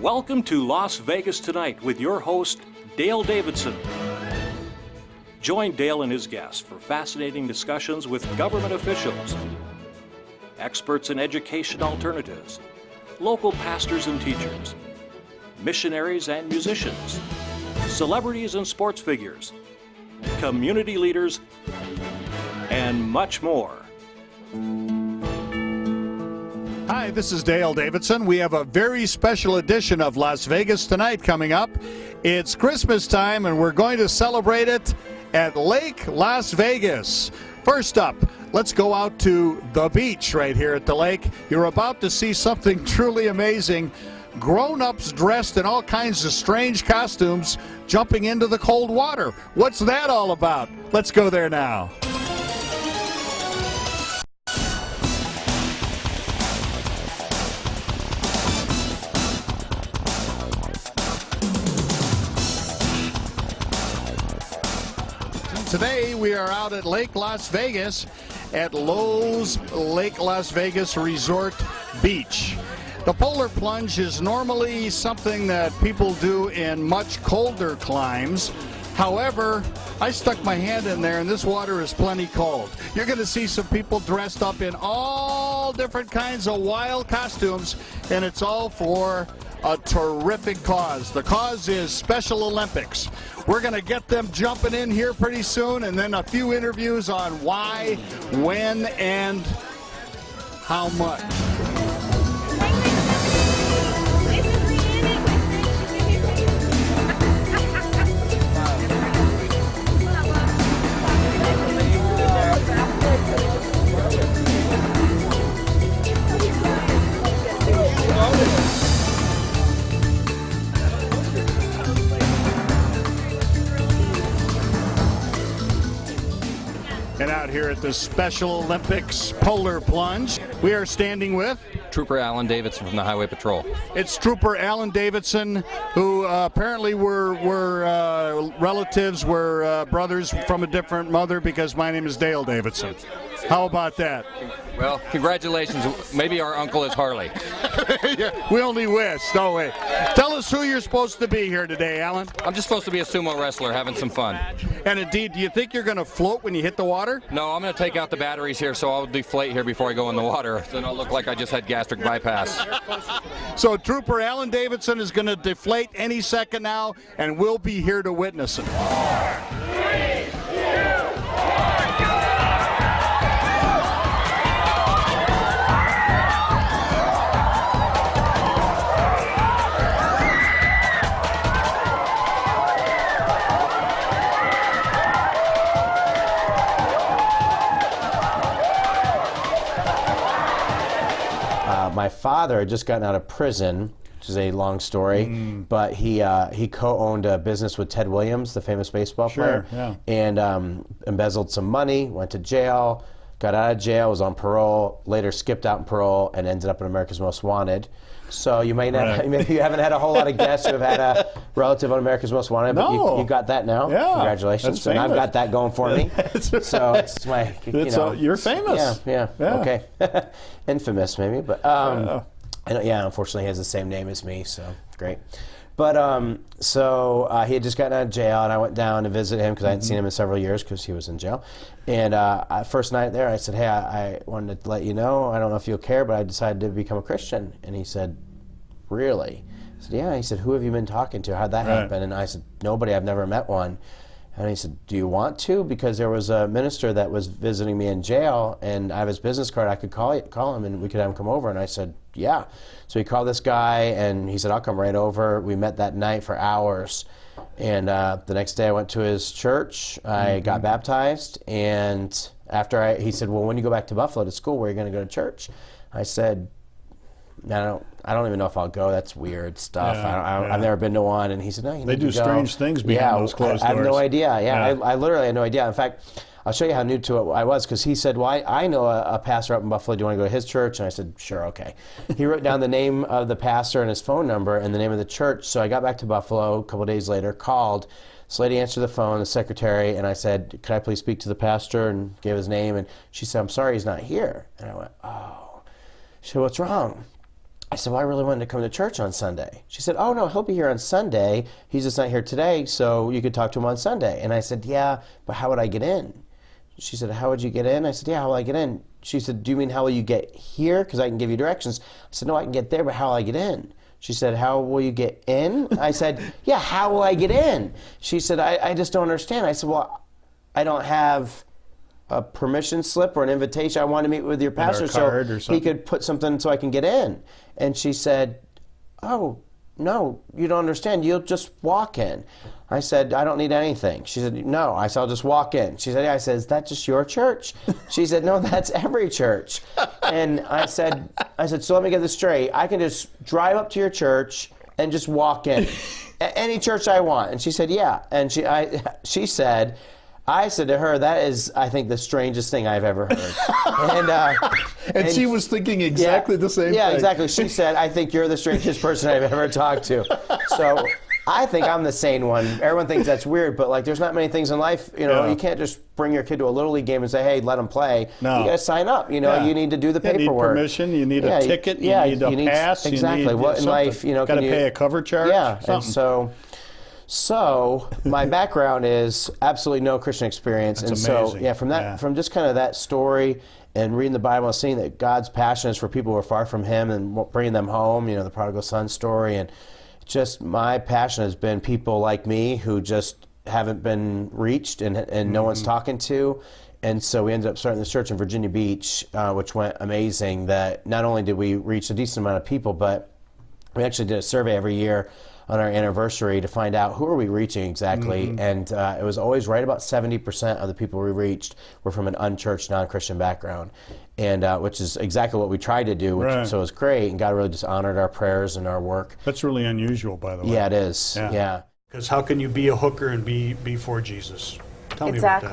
Welcome to Las Vegas Tonight with your host, Dale Davidson. Join Dale and his guests for fascinating discussions with government officials, experts in education alternatives, local pastors and teachers, missionaries and musicians, celebrities and sports figures, community leaders, and much more. Hi, this is Dale Davidson. We have a very special edition of Las Vegas Tonight coming up. It's Christmas time, and we're going to celebrate it at Lake Las Vegas. First up, let's go out to the beach right here at the lake. You're about to see something truly amazing. Grown-ups dressed in all kinds of strange costumes jumping into the cold water. What's that all about? Let's go there now. Today we are out at Lake Las Vegas at Lowe's Lake Las Vegas Resort Beach. The polar plunge is normally something that people do in much colder climes. However, I stuck my hand in there and this water is plenty cold. You're going to see some people dressed up in all different kinds of wild costumes, and it's all for a terrific cause. The cause is Special Olympics. We're going to get them jumping in here pretty soon, and then a few interviews on why, when, and how much. And out here at the Special Olympics Polar Plunge, we are standing with Trooper Alan Davidson from the Highway Patrol. It's Trooper Alan Davidson, who apparently were relatives, were brothers from a different mother, because my name is Dale Davidson. How about that? Well, congratulations. Maybe our uncle is Harley. Yeah, we only wish, don't we? Tell us who you're supposed to be here today, Alan. I'm just supposed to be a sumo wrestler having some fun. And indeed, do you think you're going to float when you hit the water? No, I'm going to take out the batteries here, so I'll deflate here before I go in the water. Then I'll look like I just had gastric bypass. So Trooper Alan Davidson is going to deflate any second now, and we'll be here to witness it. 4, 3, 2, 1, go! My father had just gotten out of prison, which is a long story, but he co-owned a business with Ted Williams, the famous baseball player, yeah. And embezzled some money, went to jail, got out of jail, was on parole, later skipped out on parole, and ended up in America's Most Wanted. So you may not, maybe you haven't had a whole lot of guests who have had a relative on America's Most Wanted, but you got that now. Yeah, congratulations. And I've got that going for me. So it's my, you're famous. Yeah. Okay. Infamous, maybe, but unfortunately he has the same name as me, so great. But so he had just gotten out of jail, and I went down to visit him because I hadn't seen him in several years because he was in jail. And first night there, I said, hey, I wanted to let you know, I don't know if you'll care, but I decided to become a Christian. And he said, really? I said, yeah. He said, who have you been talking to? How'd that happen? And I said, nobody, I've never met one. And he said, do you want to? Because there was a minister that was visiting me in jail, and I have his business card. I could call him, and we could have him come over. And I said, yeah. So he called this guy, and he said, I'll come right over. We met that night for hours. And the next day I went to his church. I got baptized. And after he said, well, when you go back to Buffalo to school, where are you going to go to church? I said, I don't even know if I'll go. That's weird stuff. I've never been to one. And he said, no, you need to go. They do strange things behind those closed doors. I have no idea. I literally had no idea. In fact, I'll show you how new to it I was, because he said, well, I know a pastor up in Buffalo. Do you want to go to his church? And I said, sure, okay. He wrote down the name of the pastor and his phone number and the name of the church. So I got back to Buffalo a couple days later, called. This lady answered the phone, the secretary, and I said, could I please speak to the pastor? And gave his name. And she said, I'm sorry, he's not here. And I went, oh. She said, what's wrong? I said, well, I really wanted to come to church on Sunday. She said, oh, no, he'll be here on Sunday. He's just not here today, so you could talk to him on Sunday. And I said, yeah, but how would I get in? She said, how would you get in? I said, yeah, how will I get in? She said, do you mean how will you get here? Because I can give you directions. I said, no, I can get there, but how will I get in? She said, how will you get in? I said, yeah, how will I get in? She said, I just don't understand. I said, well, I don't have a permission slip or an invitation. I want to meet with your pastor so he could put something so I can get in. And she said, oh, no, you don't understand. You'll just walk in. I said, I don't need anything. She said, no. I said, I'll just walk in. She said, yeah. I said, is that just your church? She said, no, that's every church. And I said, so let me get this straight. I can just drive up to your church and just walk in. Any church I want. And she said, yeah. And she said, I said to her, that is, I think, the strangest thing I've ever heard. And she was thinking exactly the same thing. Yeah, exactly. She said, I think you're the strangest person I've ever talked to. So I think I'm the sane one. Everyone thinks that's weird, but like, there's not many things in life, you know, you can't just bring your kid to a Little League game and say, hey, let them play. No. You got to sign up. You know, you need to do the paperwork. You need permission, you need a ticket, you need a pass. Exactly. What in life, you know, got to pay a cover charge. Yeah, and so my background is absolutely no Christian experience. That's and amazing. So, yeah, from just kind of that story and reading the Bible and seeing that God's passion is for people who are far from Him and bringing them home, you know, the prodigal son story. And just my passion has been people like me who just haven't been reached and no one's talking to. And so we ended up starting this church in Virginia Beach, which went amazing. That not only did we reach a decent amount of people, but we actually did a survey every year on our anniversary to find out who are we reaching exactly, and it was always right about 70% of the people we reached were from an unchurched, non-Christian background, and which is exactly what we tried to do, so it was great, and God really just honored our prayers and our work. That's really unusual, by the way. Yeah, it is. Yeah. Because how can you be a hooker and be for Jesus? Tell me about that.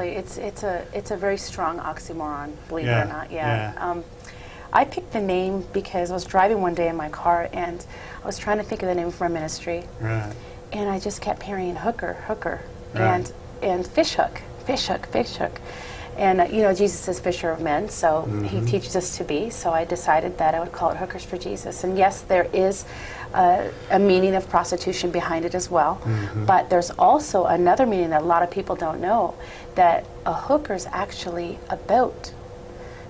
It's a very strong oxymoron, believe it or not. I picked the name because I was driving one day in my car and I was trying to think of the name for a ministry. Right. And I just kept hearing hooker, right. and fish hook. And you know, Jesus is fisher of men, so He teaches us to be. So I decided that I would call it Hookers for Jesus. And yes, there is a meaning of prostitution behind it as well. But there's also another meaning that a lot of people don't know, that a hooker is actually a boat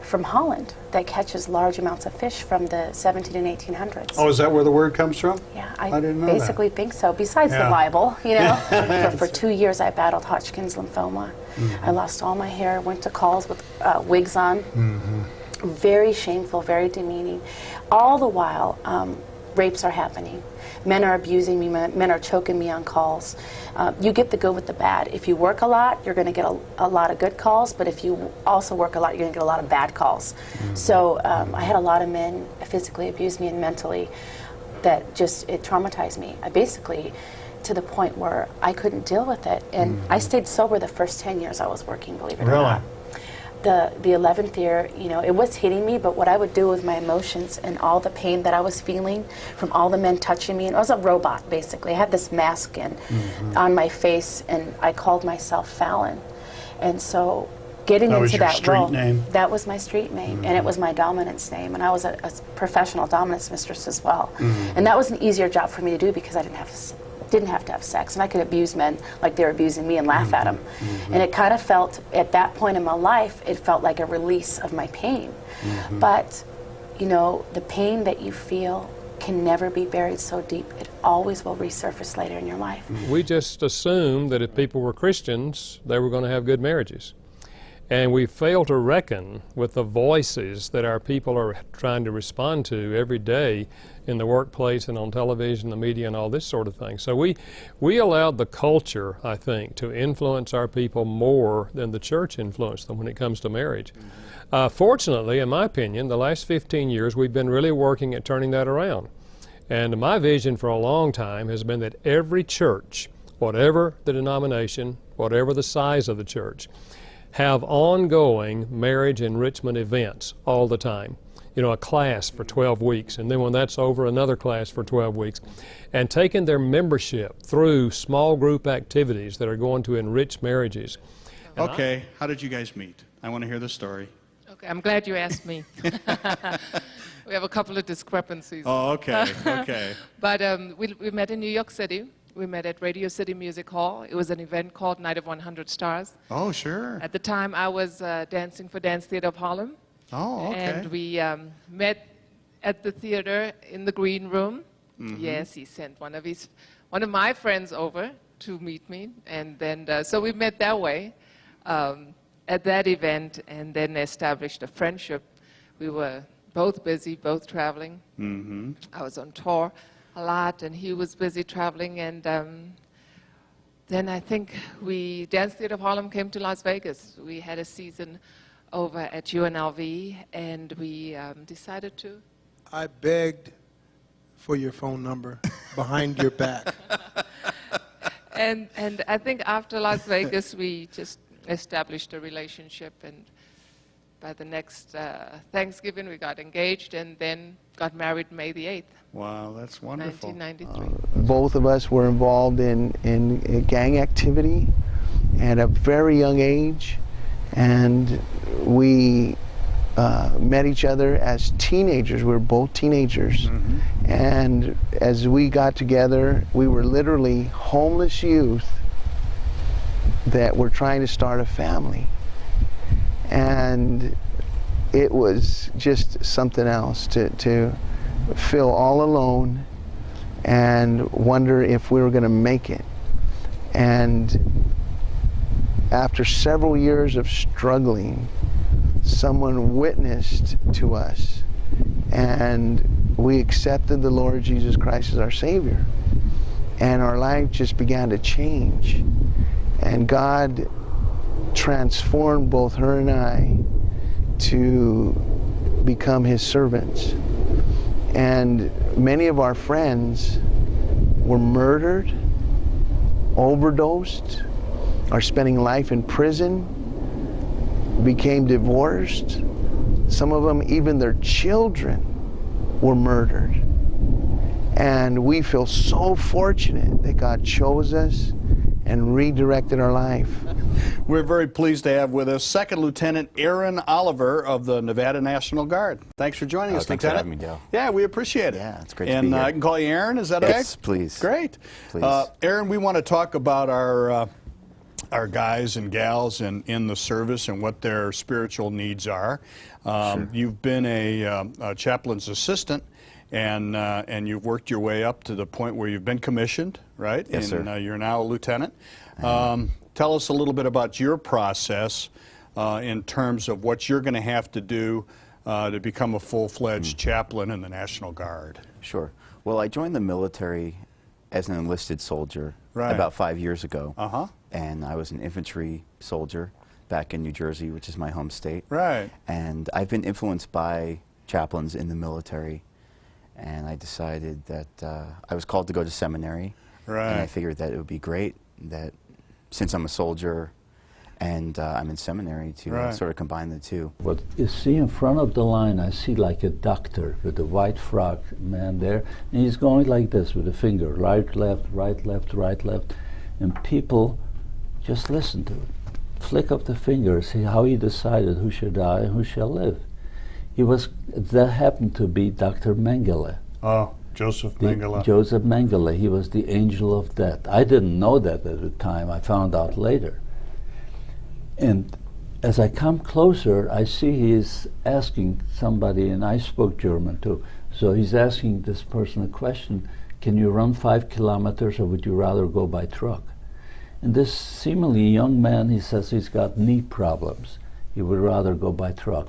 from Holland that catches large amounts of fish from the 17 and 1800s. Oh, is that where the word comes from? Yeah, I didn't know basically think so. Besides the Bible, you know. For 2 years I battled Hodgkin's lymphoma. I lost all my hair, went to calls with wigs on. Very shameful, very demeaning. All the while, rapes are happening. Men are abusing me, men are choking me on calls. You get the good with the bad. If you work a lot, you're going to get a lot of good calls, but if you also work a lot, you're going to get a lot of bad calls. So I had a lot of men physically abuse me and mentally that just, it traumatized me. I basically, to the point where I couldn't deal with it. And I stayed sober the first 10 years I was working, believe it or not. The 11th year, you know, it was hitting me, but what I would do with my emotions and all the pain that I was feeling from all the men touching me, and I was a robot basically. I had this mask on my face, and I called myself Fallon. And so getting into that role, that was my street name, and it was my dominance name, and I was a professional dominance mistress as well. And that was an easier job for me to do because I didn't have to have sex, and I could abuse men like they were abusing me and laugh at them. And it kind of felt, at that point in my life, it felt like a release of my pain. But, you know, the pain that you feel can never be buried so deep. It always will resurface later in your life. We just assumed that if people were Christians, they were going to have good marriages. And we fail to reckon with the voices that our people are trying to respond to every day in the workplace and on television, the media, and all this sort of thing. So we allowed the culture, I think, to influence our people more than the church influenced them when it comes to marriage. Fortunately, in my opinion, the last 15 years we've been really working at turning that around. And my vision for a long time has been that every church, whatever the denomination, whatever the size of the church, have ongoing marriage enrichment events all the time. You know, a class for 12 weeks, and then when that's over, another class for 12 weeks. And taking their membership through small group activities that are going to enrich marriages. Okay, how did you guys meet? I want to hear the story. Okay, I'm glad you asked me. We have a couple of discrepancies. Oh, okay, okay. But we met in New York City. We met at Radio City Music Hall. It was an event called Night of 100 Stars. Oh, sure. At the time, I was dancing for Dance Theater of Harlem. Oh, okay. And we met at the theater in the green room. Yes, he sent one of my friends over to meet me, and then so we met that way at that event, and then established a friendship. We were both busy, both traveling. I was on tour a lot, and he was busy traveling, and then I think Dance Theater of Harlem came to Las Vegas. We had a season over at UNLV, and we decided to. I begged for your phone number behind your back. And I think after Las Vegas, we just established a relationship, and by the next Thanksgiving, we got engaged, and then got married May the 8th. Wow, that's wonderful. 1993. Both of us were involved in gang activity at a very young age, and we met each other as teenagers. We were both teenagers. And as we got together, we were literally homeless youth that were trying to start a family. And it was just something else to feel all alone and wonder if we were going to make it. And after several years of struggling, someone witnessed to us, and we accepted the Lord Jesus Christ as our Savior, and our life just began to change, and God transformed both her and I to become His servants. And many of our friends were murdered, overdosed, are spending life in prison, became divorced. Some of them, even their children, were murdered. And we feel so fortunate that God chose us and redirected our life. We're very pleased to have with us Second Lieutenant Aaron Oliver of the Nevada National Guard. Thanks for joining us, Thanks Lieutenant. for having me, Dale. Yeah, we appreciate it. Yeah, it's great to be And here. I can call you Aaron, is that okay? Yes, please. Great. Please. Aaron, we want to talk about our guys and gals in the service and what their spiritual needs are. Sure. You've been a chaplain's assistant, and you've worked your way up to the point where you've been commissioned, right? Yes, sir. You're now a lieutenant. Tell us a little bit about your process in terms of what you're going to have to do to become a full-fledged chaplain in the National Guard. Sure. Well, I joined the military as an enlisted soldier about 5 years ago. And I was an infantry soldier back in New Jersey, which is my home state. Right. And I've been influenced by chaplains in the military, and I decided that I was called to go to seminary. Right. And I figured that it would be great that since I'm a soldier and I'm in seminary to sort of combine the two. What you see in front of the line, I see like a doctor with a white frock man there, and he's going like this with a finger, right, left, right, left, right, left, and people just listen to it. Flick of the finger, see how he decided who should die and who shall live. That happened to be Dr. Mengele. Oh, Joseph Mengele. Joseph Mengele, he was the angel of death. I didn't know that at the time, I found out later. And as I come closer, I see he's asking somebody, and I spoke German too, so he's asking this person a question, can you run 5 kilometers or would you rather go by truck? And this seemingly young man, he says he's got knee problems. He would rather go by truck.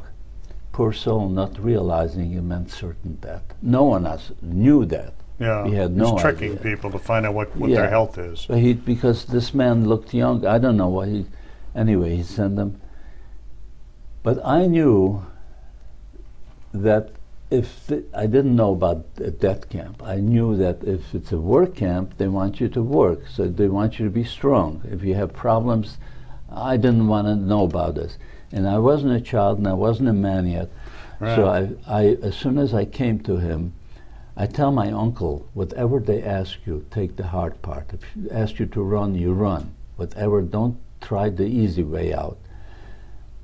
Poor soul, not realizing he meant certain death. No one else knew that. Yeah, he had no he's tricking idea. people to find out what their health is. But because this man looked young, I don't know why anyway, he sent them. But I knew that I didn't know about a death camp. I knew that if it's a work camp, they want you to work, so they want you to be strong. If you have problems, I didn't want to know about this. And I wasn't a child and I wasn't a man yet. Right. So I as soon as I came to him, I tell my uncle, whatever they ask you, take the hard part. If they ask you to run, you run. Whatever, don't try the easy way out.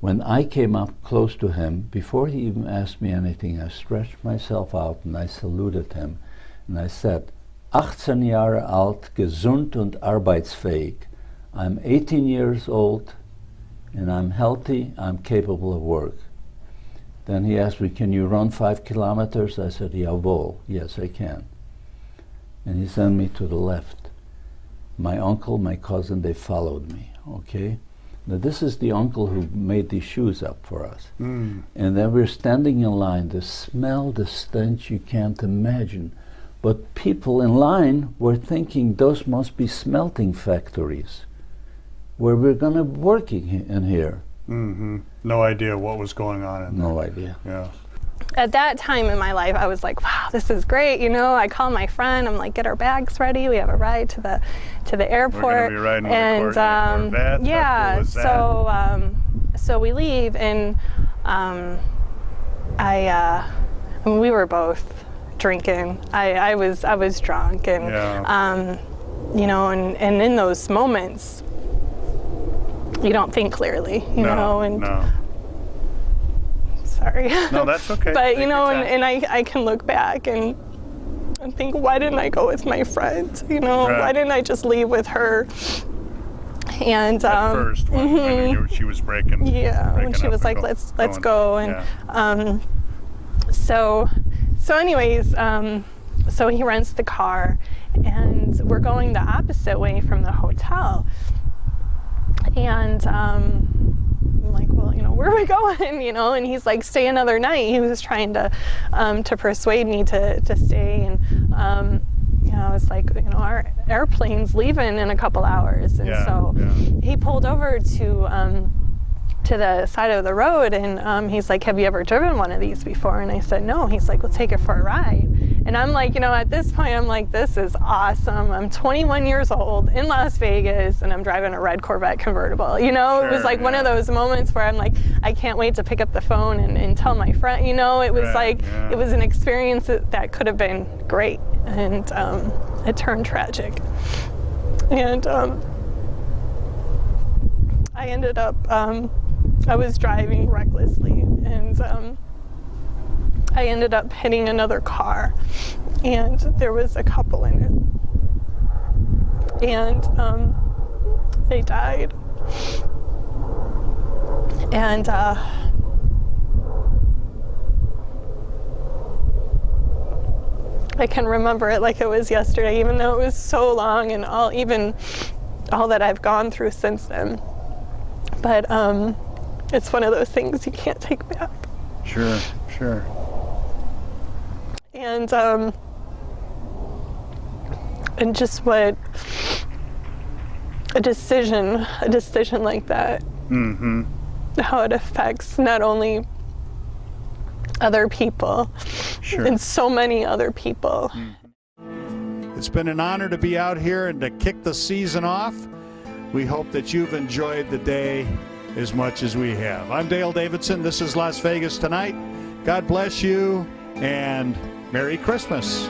When I came up close to him, before he even asked me anything, I stretched myself out and I saluted him. And I said, 18 Jahre alt, gesund und arbeitsfähig. I'm 18 years old and I'm healthy, I'm capable of work. Then he asked me, can you run 5 kilometers? I said, jawohl, yes I can. And he sent me to the left. My uncle, my cousin, they followed me, okay? Now this is the uncle who made these shoes up for us. And then we're standing in line, the smell, the stench, you can't imagine. But people in line were thinking those must be smelting factories where we're going to work in here. No idea what was going on in there. No idea. Yeah. At that time in my life, I was like, wow, this is great. You know, I call my friend, I'm like, get our bags ready. We have a ride to the airport. We're going to be riding with the Corvette. Yeah, so we leave, and we were both drinking. I was drunk, and you know, and in those moments, you don't think clearly, you know, and sorry. No, that's okay. But you know, and I can look back and think, why didn't I go with my friend? You know, why didn't I just leave with her? And at first, when she was breaking. Yeah, when she was like, let's go, and so anyways, so he rents the car, and we're going the opposite way from the hotel. And I'm like, well, you know, where are we going? You know, and he's like, stay another night. He was trying to persuade me to stay, and you know, I was like, you know, our airplane's leaving in a couple hours, and so he pulled over to the side of the road, and he's like, have you ever driven one of these before? And I said, no. He's like, well, take it for a ride. And I'm like, you know, at this point, I'm like, this is awesome. I'm 21 years old in Las Vegas, and I'm driving a red Corvette convertible. You know, it was like one of those moments where I'm like, I can't wait to pick up the phone and tell my friend. You know, it was it was an experience that could have been great, and it turned tragic. And I ended up, I was driving recklessly, and I ended up hitting another car, and there was a couple in it, and they died. And I can remember it like it was yesterday, even though it was so long, and all that I've gone through since then. But it's one of those things you can't take back. Sure. And just what a decision like that, how it affects not only other people, and so many other people. It's been an honor to be out here and to kick the season off. We hope that you've enjoyed the day as much as we have. I'm Dale Davidson. This is Las Vegas Tonight. God bless you, and Merry Christmas.